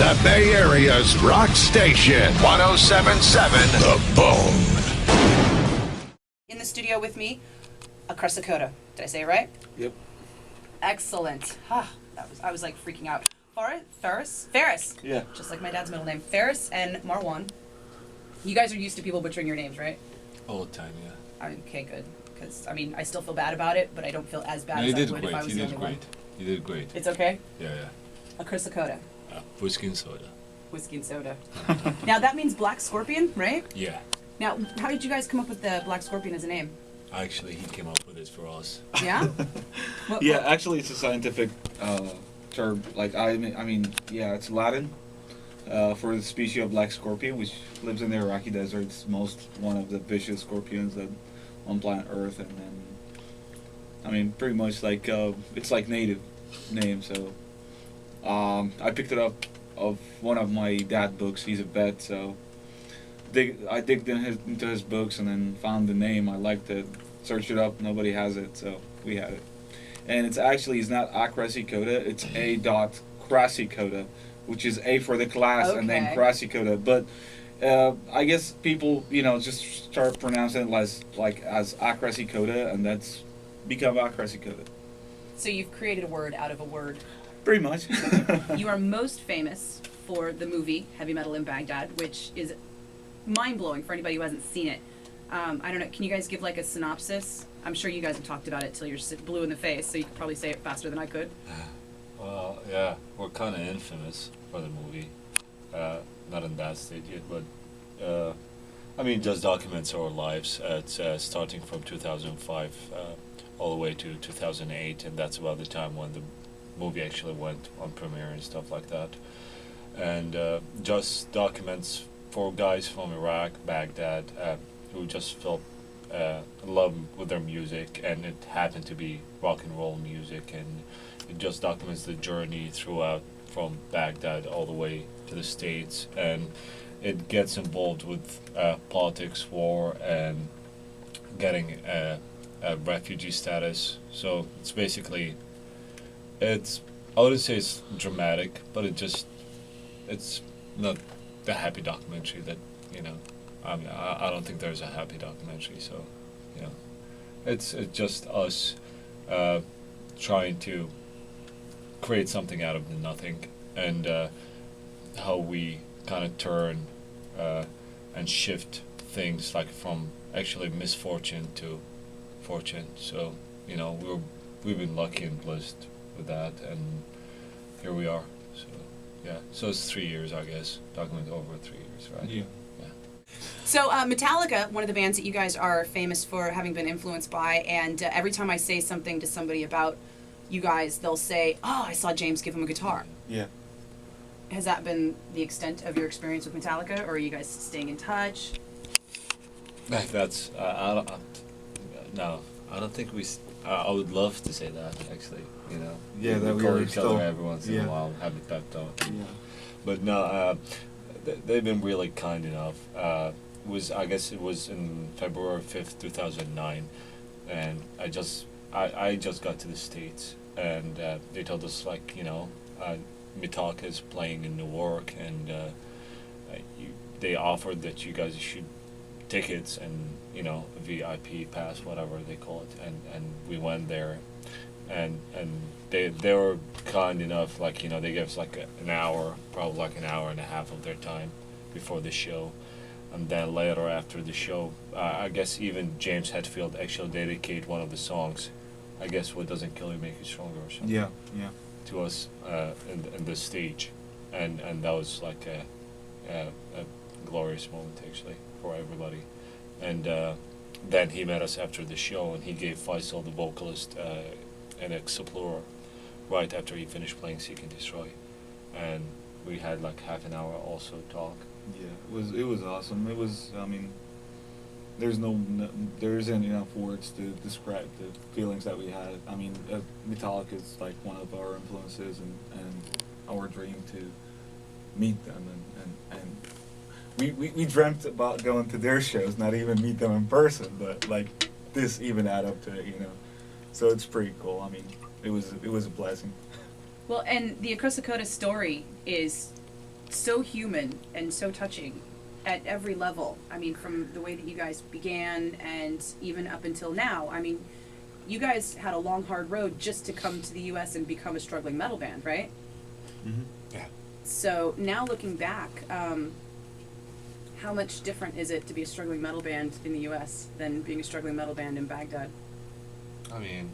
The Bay Area's rock station, 107.7 The Bone. In the studio with me, Acrassicauda. Did I say it right? Yep. Excellent. I was like freaking out. Firas. Yeah. Just like my dad's middle name. Firas and Marwan. You guys are used to people butchering your names, right? All the time, yeah. Okay, good. Because, I mean, I still feel bad about it, but I don't feel as bad No, as you I did would if I great. was You the did only one. great. You did great. It's okay? Yeah, yeah. Acrassicauda. Whiskey and soda. Whiskey and soda. Now, that means Black Scorpion, right? Yeah. Now, how did you guys come up with the Black Scorpion as a name? Actually, he came up with it for us. Yeah? Yeah, actually, it's a scientific term. Like, I mean, yeah, it's Latin for the species of black scorpion, which lives in the Iraqi desert. It's one of the vicious scorpions that on planet Earth, and then, I mean, pretty much like it's like native name. So, I picked it up of one of my dad books. He's a vet, so I digged into his books and then found the name. I liked it. Searched it up. Nobody has it, so we had it. And it's not Acrassicauda. It's A.Crassicauda, which is A for the class and then Acrassicauda. But I guess people, just start pronouncing it as Acrassicauda, and that's become Acrassicauda. So you've created a word out of a word. Pretty much. You are most famous for the movie Heavy Metal in Baghdad, which is mind-blowing for anybody who hasn't seen it. I don't know, can you guys give like a synopsis? I'm sure you guys have talked about it till you're blue in the face, so you could probably say it faster than I could. Well, yeah, we're kind of infamous for the movie. Not in that state yet, but I mean, just documents our lives. It's starting from 2005 all the way to 2008, and that's about the time when the movie actually went on premiere and stuff like that. And just documents for guys from Iraq, Baghdad, who just felt love with their music, and it happened to be rock and roll music, and it just documents the journey throughout from Baghdad all the way to the States, and it gets involved with politics, war, and getting a refugee status. So it's basically, I wouldn't say it's dramatic, but it's not the happy documentary that, I mean, I don't think there's a happy documentary, so, it's just us trying to create something out of the nothing, and how we kind of turn and shift things, like from actually misfortune to fortune. So, we've been lucky and blessed with that, and here we are. So, yeah. So it's 3 years, I guess. Document over 3 years, right? Yeah. So Metallica, one of the bands that you guys are famous for having been influenced by, and every time I say something to somebody about you guys, they'll say, "Oh, I saw James give him a guitar." Yeah. Has that been the extent of your experience with Metallica, or are you guys staying in touch? That's no, I don't think I would love to say that, actually. Yeah, that we call are each still, other every once in a while, have a pep talk. Yeah. But no, they've been really kind enough. I guess it was in February 5th, 2009, and I just got to the States, and they told us, like, Metallica is playing in New York, and they offered that you guys should tickets and VIP pass, whatever they call it, and we went there, and they were kind enough, like, they gave us like an hour, probably like an hour and a half of their time before the show. And then later after the show, I guess even James Hetfield actually dedicated one of the songs, I guess, "What Doesn't Kill You Make You Stronger" or something. Yeah. To us in the stage, and that was like a glorious moment, actually, for everybody. And then he met us after the show, and he gave Faisal, the vocalist, an Explorer right after he finished playing Seek and Destroy, and we had like half an hour also talk. Yeah, it was awesome. It was, I mean, there isn't enough words to describe the feelings that we had. I mean, Metallica is like one of our influences, and our dream to meet them, and we dreamt about going to their shows, not even meet them in person, but like this even add up to it, So it's pretty cool. I mean, it was a blessing. Well, and the Acrassicauda story is so human and so touching at every level. I mean, from the way that you guys began and even up until now. I mean, you guys had a long, hard road just to come to the U.S. and become a struggling metal band, right? Mm-hmm. Yeah. So now looking back, how much different is it to be a struggling metal band in the U.S. than being a struggling metal band in Baghdad? I mean,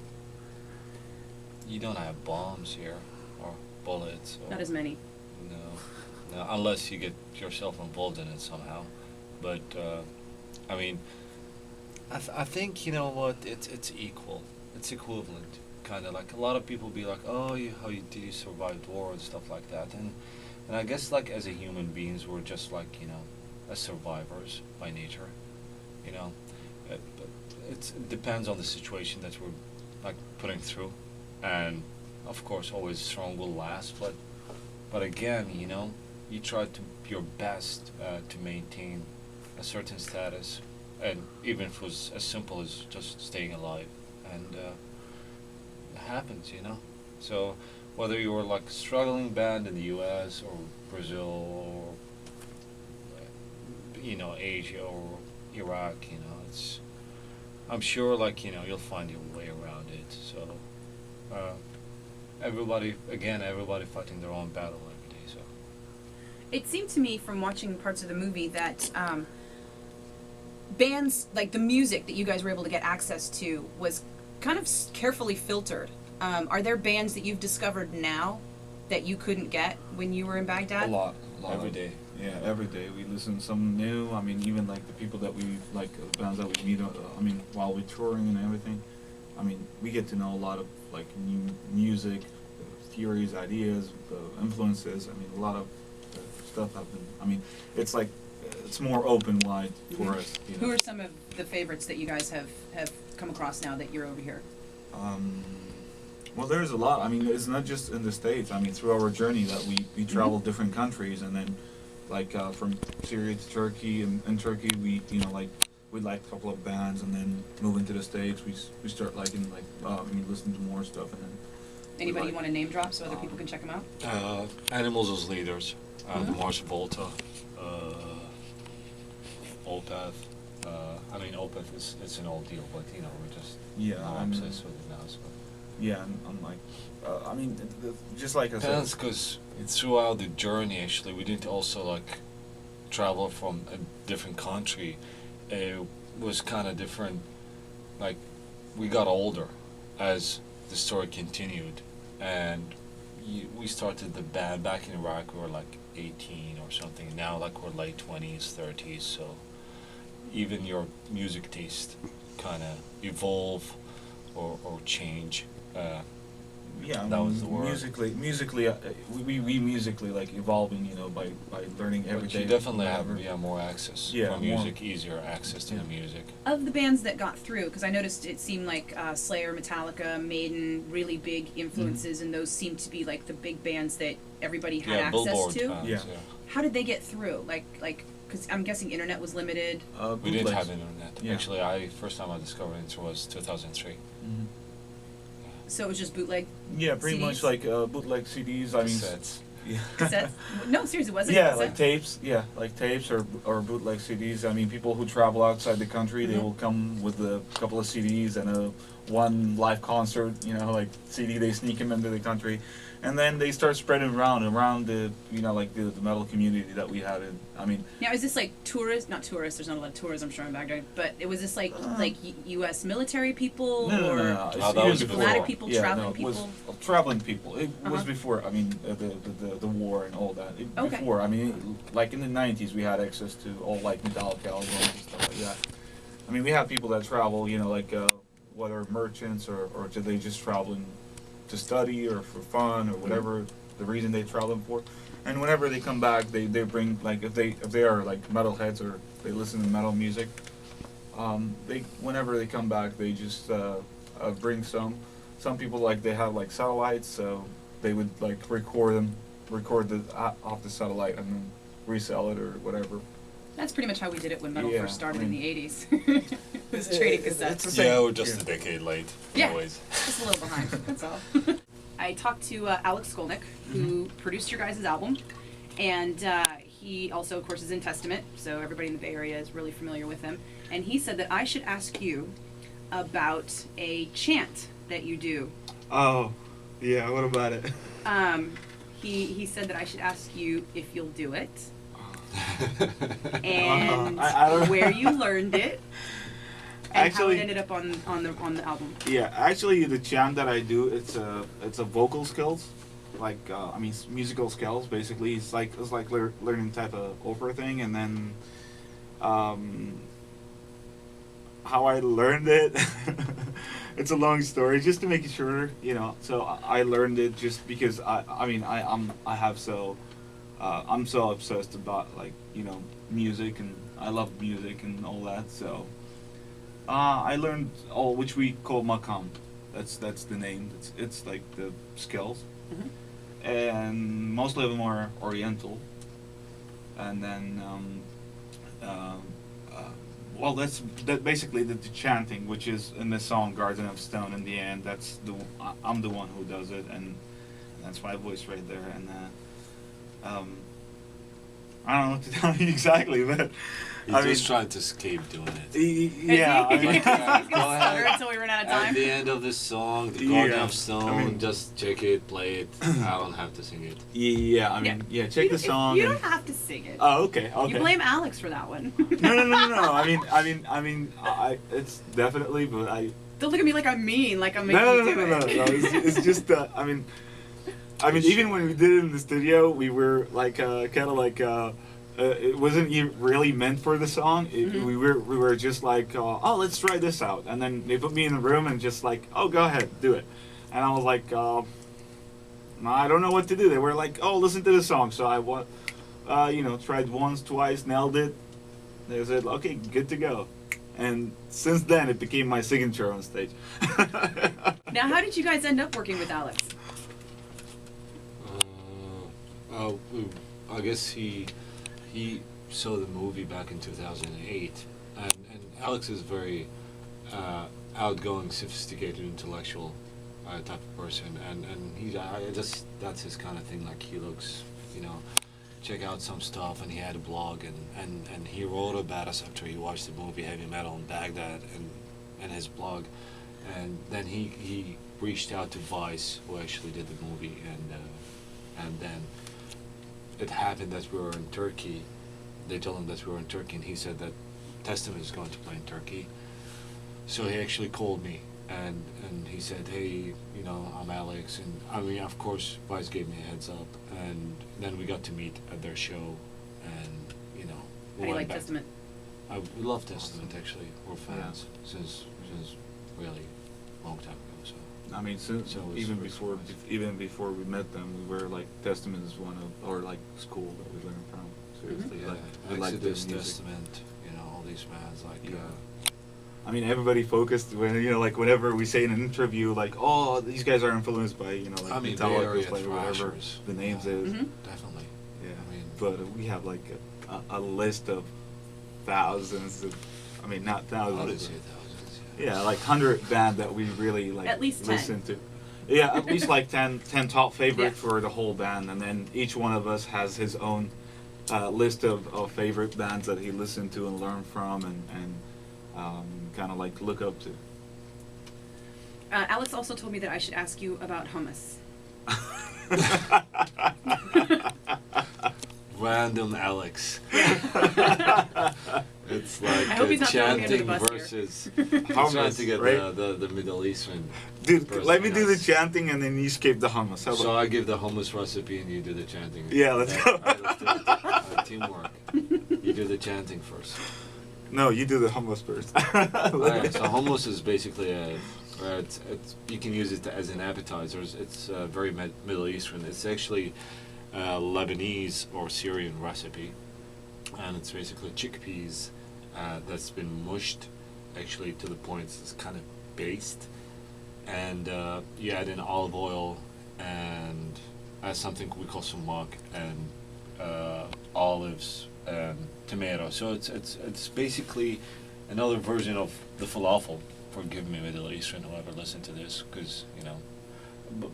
you don't have bombs here or bullets. Or, Not as many. No, unless you get yourself involved in it somehow. But I mean, I think, you know what, it's equal. It's equivalent. Kind of like a lot of people be like, oh, did you survive war and stuff like that, and I guess like as a human beings we're just like, you know, as survivors by nature, you know. But it depends on the situation that we're like putting through, and of course always strong will last, but again, you know, you try to your best to maintain a certain status, and even if it was as simple as just staying alive, and it happens, you know. So whether you're like a struggling band in the U.S. or Brazil or you know Asia or Iraq, you know, it's, I'm sure like, you know, you'll find your way around it. So everybody fighting their own battle every day. So It seemed to me from watching parts of the movie that bands, like the music that you guys were able to get access to was kind of carefully filtered. Are there bands that you've discovered now that you couldn't get when you were in Baghdad? A lot. every day. Yeah, every day we listen to some new. I mean, even like the people that we like, bands that we meet. I mean, while we're touring and everything. I mean, we get to know a lot of like new music, theories, ideas, influences. I mean, a lot of stuff happened. I mean, it's like it's more open wide for us. You know? Who are some of the favorites that you guys have come across now that you're over here? Well, there's a lot. I mean, it's not just in the States. I mean, through our journey that we travel different countries, and then like from Syria to Turkey, and in Turkey we, you know, like we like a couple of bands, and then move into the States, we start liking like we listen to more stuff, and then Anybody you want to name drop so other people can check them out? Animals as leaders, Mars Volta, Opeth. I mean, Opeth it's an old deal, but you know, we're just I'm obsessed with it now. So. Yeah, I'm like, I mean, just like I Depends, said. because throughout the journey, actually, we didn't also like travel from a different country. It was kind of different. Like, we got older as the story continued, and we started the band back in Iraq. We were like 18 or something. Now, like, we're late 20s, 30s. So even your music taste kind of evolve or change. Yeah, that was the word. Musically, we musically like evolving, you know, by learning every But day. you definitely have whatever. more access Yeah, for music, easier access to the music. Of the bands that got through, because I noticed it seemed like Slayer, Metallica, Maiden, really big influences, and those seemed to be like the big bands that everybody had access Billboard to. bands, Yeah. How did they get through? Like, because I'm guessing internet was limited. We didn't Bootlegs. have internet. Yeah. Actually, first time I discovered it was 2003. Mhm. So it was just bootleg Yeah, pretty much CDs? like bootleg CDs. I mean, Cassettes. yeah. cassettes. No, seriously, was it? Yeah, cassettes? like tapes. Yeah, like tapes or bootleg CDs. I mean, people who travel outside the country, they Mhm. will come with a couple of CDs and a one live concert. You know, like CD. They sneak them into the country, and then they start spreading around the, you know, like the metal community that we had. I mean, Now, is this like tourists? Not tourists. There's not a lot of tourism, I'm sure, in Baghdad. But was this like U.S. military people no. or It's that even was before. diplomatic people, Yeah, traveling no, it was, people? traveling people. It was Uh-huh. before. I mean, the war and all that. Okay. Before, I mean, like in the '90s, we had access to all like Metallica albums and stuff like that. I mean, we have people that travel, you know, like whether merchants or they just traveling to study or for fun or whatever the reason they traveling for. And whenever they come back, they bring, like, if they are like metalheads or they listen to metal music, whenever they come back, they just bring some people, like, they have like satellites, so they would like record off the satellite and then resell it or whatever. That's pretty much how we did it when metal Yeah, first started I in mean- the 80s. It was trading It's cassettes. the same. Yeah, we're just Yeah. a decade late. Yeah. Always. Just a little behind, that's all. I talked to Alex Skolnick, who produced your guys' album, And he also, of course, is in Testament, so everybody in the Bay Area is really familiar with him. And he said that I should ask you about a chant that you do. Oh, yeah. What about it? He said that I should ask you if you'll do it, and I don't know. where you learned it, and how Actually- it ended up on the album. Yeah, actually, the chant that I do, it's a vocal skills, like musical skills. Basically, it's like learning type of opera thing, and then how I learned it. It's a long story, just to make it shorter, you know. So I learned it just because I'm so obsessed about, like, you know, music, and I love music and all that. So I learned which we call makam. That's the name. It's like the skills, and mostly of them are Oriental, and then well, that's basically the chanting, which is in the song "Garden of Stone." In the end, I'm the one who does it, and that's my voice right there. And I don't know what to tell you exactly, but He's just trying to escape doing it. yeah. I mean, He's gonna Go ahead. stutter until we run out of At time. the end of this song, the Garden Yeah, of Stone, I mean- just check it, play it. I don't have to sing it. yeah. I mean, yeah. Check the song. You and, don't have to sing it. oh, okay. Okay. You blame Alex for that one. No. It's definitely, but I. Don't look at me like I'm mean, like I'm making No. you do it. It's just I mean, even when we did it in the studio, we were like kind of like it wasn't really meant for the song. We were just like, oh, let's try this out, and then they put me in the room and just like, oh, go ahead, do it, and I was like, I don't know what to do. They were like, oh, listen to the song, so I tried once, twice, nailed it. They said, okay, good to go. And since then, it became my signature on stage. Now, how did you guys end up working with Alex? I guess he saw the movie back in 2008, and Alex is very outgoing, sophisticated, intellectual type of person, and that's his kind of thing. Like, he looks, check out some stuff, and he had a blog, and he wrote about us after he watched the movie Heavy Metal in Baghdad and his blog, and then he reached out to Vice, who actually did the movie, and then it happened that we were in Turkey. They told him that we were in Turkey, and he said that Testament is going to play in Turkey. So he actually called me, and he said, hey, I'm Alex, and I mean, of course, Vice gave me a heads up, and then we got to meet at their show, and we How do you went like back. Testament? We love Testament, actually. We're fans since really long time ago. So I mean, So it was even very before we met them, we were like, Testament is one of, or like, school that we learned from. Seriously, yeah, like, we like the Exodus, music. Testament, all these bands like. Yeah. I mean, everybody focused when like whenever we say in an interview, like, oh, these guys are influenced by like I mean, Bay Metallica, Area like whatever thrashers. the names Yeah. is. Mhm. Definitely. Yeah, I mean- but we have like a list of thousands of, I mean, not I would thousands. say but- thousands. yeah, like 100 band that we really like At least 10. listen to. Yeah, at least like 10 top favorite Yeah. for the whole band, and then each one of us has his own list of favorite bands that he listened to and learned from, and kind of like look up to. Alex also told me that I should ask you about hummus. Random Alex. It's like I hope he's not throwing me under the chanting bus here. versus Hummus, trying to get right? the Middle Eastern. Dude, person, let me do the yes. chanting and then you skip the hummus. How So about? I give the hummus recipe and you do the chanting. Yeah, let's go. Alright, let's do it. Teamwork. You do the chanting first. No, you do the hummus first. Alright, so hummus is basically it's you can use it as an appetizer. It's very Middle Eastern. It's actually a Lebanese or Syrian recipe, and it's basically chickpeas that's been mushed, actually to the point it's kind of based, and you add in olive oil and something we call sumac and olives and tomato. So it's basically another version of the falafel. Forgive me, Middle Eastern, whoever listened to this, because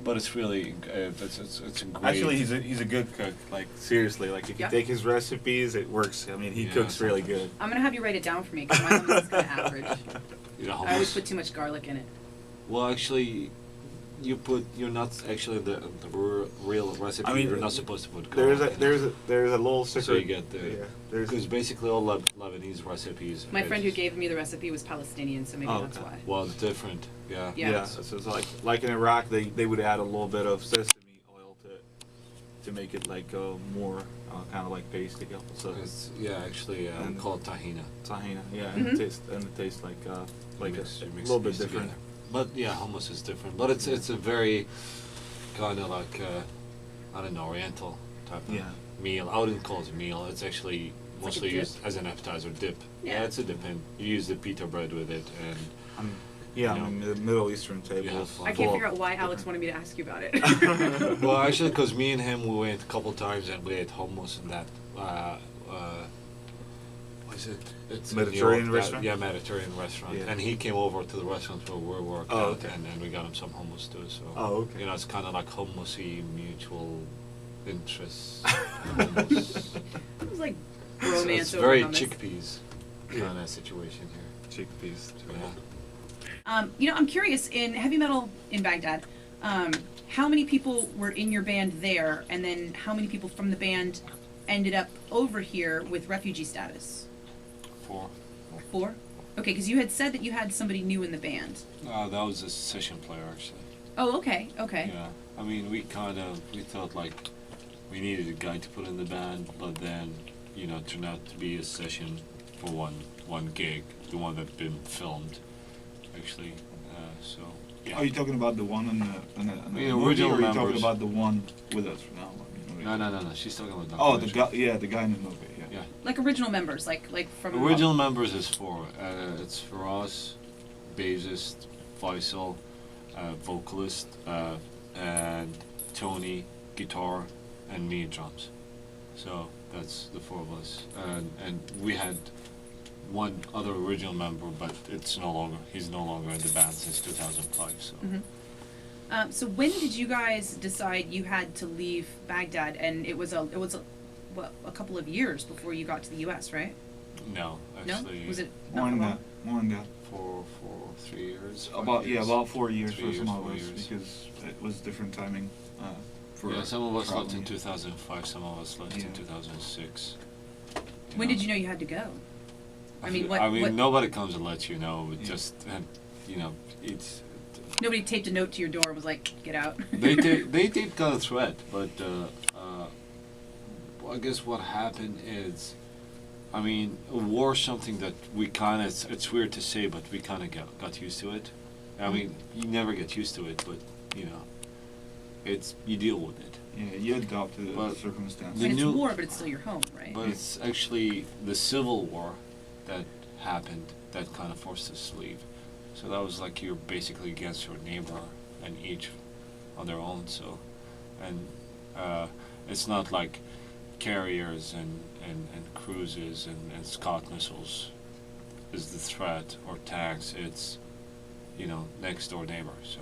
but it's really it's a great. Actually, he's a good cook. Like seriously, like if you Yeah. take his recipes, it works. I mean, he Yeah, cooks really good. I'm gonna have you write it down for me because my hummus is kind of average. You know, I always hummus. put too much garlic in it. Well, actually, you're not actually the real recipe. I mean, you're not supposed to put There's garlic a in it. there's a little secret. So you get the. yeah. There's Because basically all Lebanese recipes. My friend who it's- gave me the recipe was Palestinian, so maybe Oh, that's okay. why. Well, it's different. Yeah. Yeah. yeah. So it's like in Iraq, they would add a little bit of sesame oil to make it like more kind of like pasty. So It's actually we And- call it tahina. tahina, yeah, Mhm. and it tastes like You a mix little bit these different. together. But yeah, hummus is different. But it's a very kind of like I don't know, Oriental type of Yeah. meal. I wouldn't call it a meal. It's actually like a mostly dip. used as an appetizer dip. Yeah. It's a dip, and you use the pita bread with it, and Yeah, You I know. mean, the Middle Eastern table. Yeah. is I full can't of figure out why Alex different- wanted me to ask you about it. well, actually, because me and him we went a couple times and we ate hummus and that. What is it? It's in New Mediterranean York, restaurant? Yeah, Mediterranean restaurant. Yeah. And he came over to the restaurant where we worked Oh, out, okay. and we got him some hummus too. So Oh, okay. you know, it's kind of like hummusy mutual interests. Hummus. It was like So romance it's over very hummus. chickpeas kind of situation here. Chickpeas. Yeah. I'm curious, in heavy metal in Baghdad, how many people were in your band there, and then how many people from the band ended up over here with refugee status? 4. 4? Okay, because you had said that you had somebody new in the band. That was a session player actually. Oh, okay, okay. Yeah, I mean, we thought like we needed a guy to put in the band, but then, you know, it turned out to be a session for one gig, the one that been filmed, actually. So yeah. Are you talking about the one on the Yeah, movie, original or are you talking members. about the one with us now? No. She's talking about. Oh, the documentary. guy. Yeah, the guy in the movie. Yeah. Yeah. Like original members, like from Original members is 4. It's Firas, bassist, Faisal, vocalist, and Tony, guitar, and me, drums. So that's the 4 of us. And we had one other original member, but he's no longer in the band since 2005. So So when did you guys decide you had to leave Baghdad? And it was a couple of years before you got to the U.S., right? no, No, actually, was it More not than long? that. More than that. for 3 years? 5 About years? about 4 years 3 for years, some of 4 us years. because it was different timing. For Yeah, some of us left in traveling. 2005. Some of us left in Yeah. 2006. When did you know you had to go? I mean, what? I mean, what nobody comes and lets you know. It Yeah. just, you know, it's. Nobody taped a note to your door and was like, "Get out." They did kind of threat, but I guess what happened is, I mean, war is something that we kind of. It's weird to say, but we kind of got used to it. I mean, you never get used to it, but you know, you deal with it. Yeah, you adapt to the But circumstances. I mean, it's new- war, but it's still your home, right? But it's actually the Civil War that happened that kind of forced us to leave. So that was like you're basically against your neighbor and each on their own. So, and it's not like carriers and cruises and Scott missiles is the threat or tanks. It's, you know, next door neighbor. So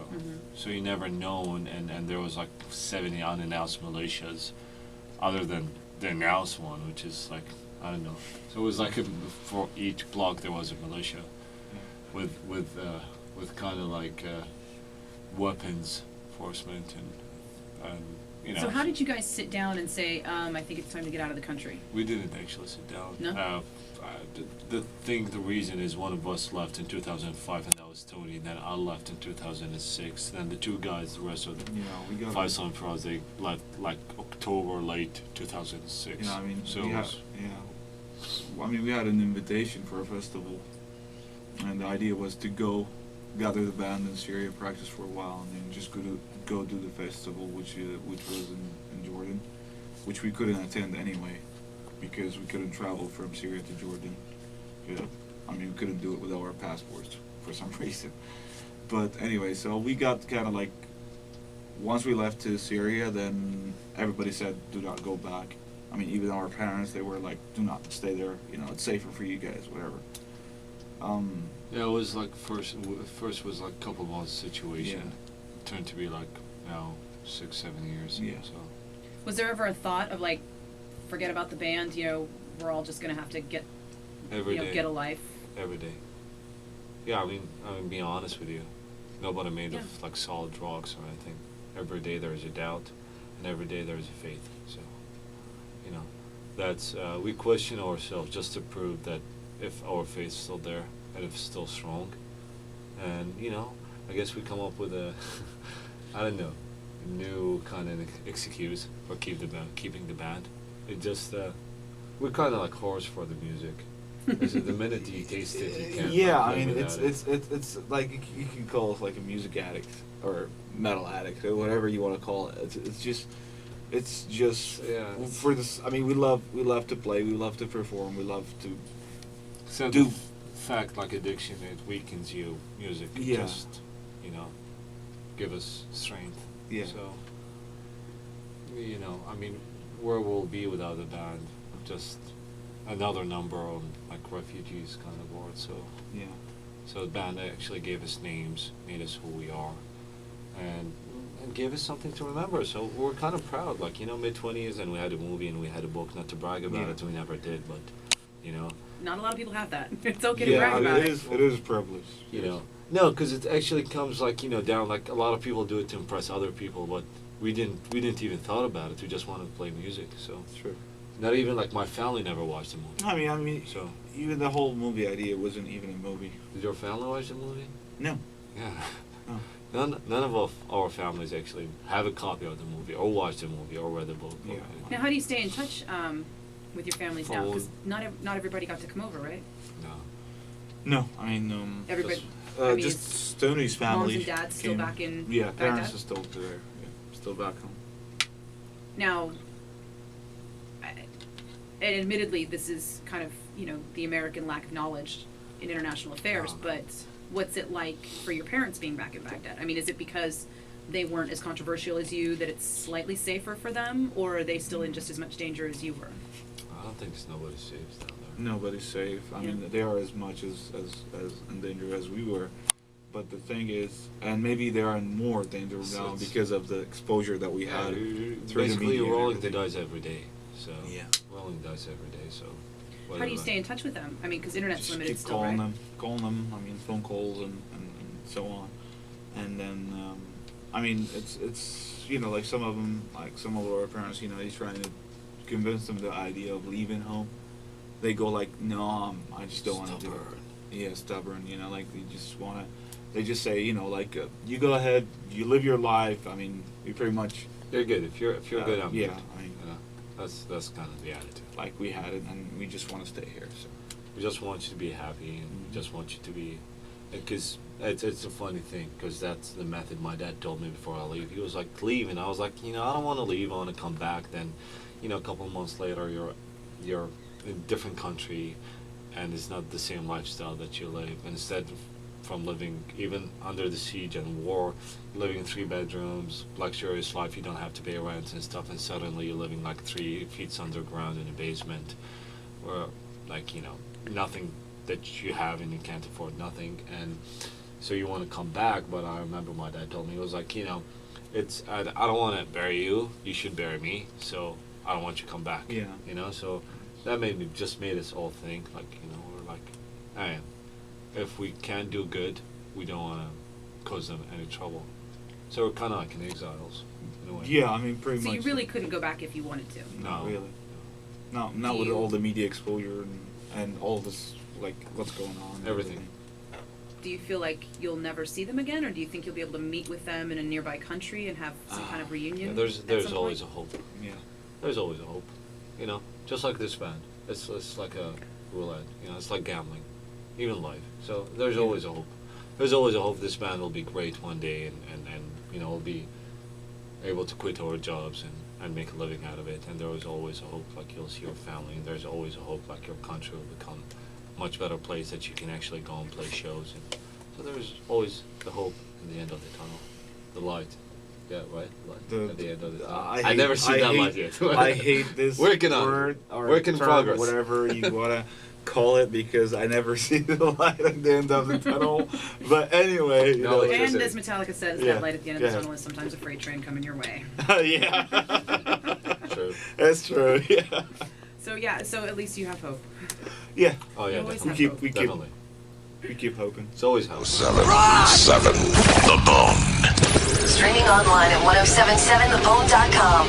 so you never know, and there was like 70 unannounced militias other than the announced one, which is like, I don't know. So it was like for each block there was a militia with kind of like weapons enforcement and you know. So how did you guys sit down and say, "I think it's time to get out of the country"? We didn't actually sit down. No? The reason is one of us left in 2005, and that was Tony. Then I left in 2006. Then the 2 guys, the rest of the Yeah, we got. Faisal and Firas, they left like October, late 2006. Yeah, I mean, so we it had, was- I mean, we had an invitation for a festival, and the idea was to go gather the band in Syria, practice for a while, and then just go do the festival, which was in Jordan, which we couldn't attend anyway, because we couldn't travel from Syria to Jordan. Yeah, I mean, we couldn't do it without our passports for some reason. But anyway, so we got kind of like, once we left to Syria, then everybody said, do not go back. I mean, even our parents, they were like, do not stay there. You know, it's safer for you guys, whatever. Yeah, it was like first was like a couple months situation. Yeah. It turned to be like now 6-7 years. Yeah. So Was there ever a thought of like, forget about the band, you know, we're all just gonna have to get, every you know, day, get a life? every day. Yeah, I mean, being honest with you, nobody made Yeah. of like solid rocks or anything. Every day there is a doubt, and every day there is a faith. So, you know, that's we question ourselves just to prove that if our faith's still there and if it's still strong, and you know, I guess we come up with a, I don't know, a new kind of excuse for keeping the band. It just we're kind of like whores for the music. Because the minute you taste it, you can't. Yeah, like, I mean, live it's without it. it's like you can call us like a music addict or metal addict or whatever you want to call it. It's just Yeah, for this. I mean, we love to play, we love to perform, we love to So do. the fact like addiction, it weakens you. Music Yeah. just, you know, give us strength. Yeah. So, you know, I mean, where we'll be without a band, just another number on like refugees kind of board. So, Yeah. so the band actually gave us names, made us who we are, and gave us something to remember. So we're kind of proud, like, you know, mid-20s, and we had a movie and we had a book. Not to brag about Yeah. it, we never did, but you know. Not a lot of people have that. It's okay to Yeah, brag about it is. It is a privilege. You know, no, because it actually comes like, you know, down, like a lot of people do it to impress other people, but we didn't even thought about it. We just wanted to play music. So Sure. not even like my family never watched the movie. I mean, So even the whole movie idea wasn't even a movie. did your family watch the movie? No. Yeah. Oh. None of our families actually have a copy of the movie or watched the movie or read the book. or Yeah. anything. Now, how do you stay in touch with your families now? Because Phone. not everybody got to come over, right? No. No, I mean, Everybody. Just- I mean, just it's Stoney's family. moms and dads still came- back in Yeah, parents Baghdad? are still there. Yeah, still back home. Now, and admittedly, this is kind of, you know, the American lack of knowledge in international affairs, No. but what's it like for your parents being back in Baghdad? I mean, is it because they weren't as controversial as you that it's slightly safer for them, or are they still in just as much danger as you were? I don't think nobody's safe down there. Nobody's safe. I mean, Yeah. they are as much as in danger as we were. But the thing is, and maybe they are in more danger now It's- because of the exposure that we had. through the Basically, media you're and rolling the everything. dice every day. So Yeah. rolling dice every day. So How do you stay in touch with them? I mean, because internet's Just limited keep still, calling right? them. I mean, phone calls and so on. And then, I mean, it's you know, like some of them, like some of our parents, you know, he's trying to convince them the idea of leaving home. They go like, no, I just don't want to do it. Stubborn. Yeah, stubborn. You know, like they just say, you know, like you go ahead, you live your life. I mean, we pretty much. You're good. If you're good, I'm yeah, good. I mean, That's kind of the attitude. like we had it, and we just want to stay here. So. We just want you to be happy, and we just want you to be, because it's a funny thing, because that's the method my dad told me before I leave. He was like, leave, and I was like, you know, I don't want to leave. I want to come back. Then, you know, a couple of months later, you're in a different country, and it's not the same lifestyle that you live. And instead from living even under the siege and war, living in 3 bedrooms, luxurious life, you don't have to pay rent and stuff, and suddenly you're living like 3 feet underground in a basement, where like, you know, nothing that you have and you can't afford nothing. And so you want to come back, but I remember my dad told me, he was like, you know, I don't want to bury you, you should bury me, so I don't want you to come back. Yeah. You know, so that made us all think, like, you know, we're like, hey, if we can't do good, we don't want to cause them any trouble. So we're kind of like in exiles, in a way. Yeah, I mean, pretty So much. you really couldn't go back if you wanted to. Not No. really. Not Do with you- all the media exposure and all this, like, what's going on. and Everything. Do you feel like you'll never see them again, or do you think you'll be able to meet with them in a nearby country and have some kind of reunion? Yeah, there's at some always a point? hope. Yeah. There's always a hope. You know, just like this band. It's like a roulette. You know, it's like gambling, even life. So there's always a hope. There's always a hope this band will be great one day, and you know, we'll be able to quit our jobs and make a living out of it. And there is always a hope, like you'll see your family, and there's always a hope, like your country will become a much better place that you can actually go and play shows. And so there's always the hope in the end of the tunnel, the light. Yeah, right. Light at the end of the tunnel. I never seen that light yet. I hate this Working on it. word or Work in term, progress. whatever you wanna. call it because I never see the light at the end of the tunnel. But anyway, you No know, electricity. And as Metallica says, Yeah. that light at the end of Yeah. the tunnel is sometimes a freight train coming your way. yeah, True. that's true. Yeah, So yeah, so at least you have hope. yeah. Oh yeah, You always definitely. have hope. Definitely. We keep hoping. It's always helps. 7, The Bone. Streaming online at 1077thebone.com.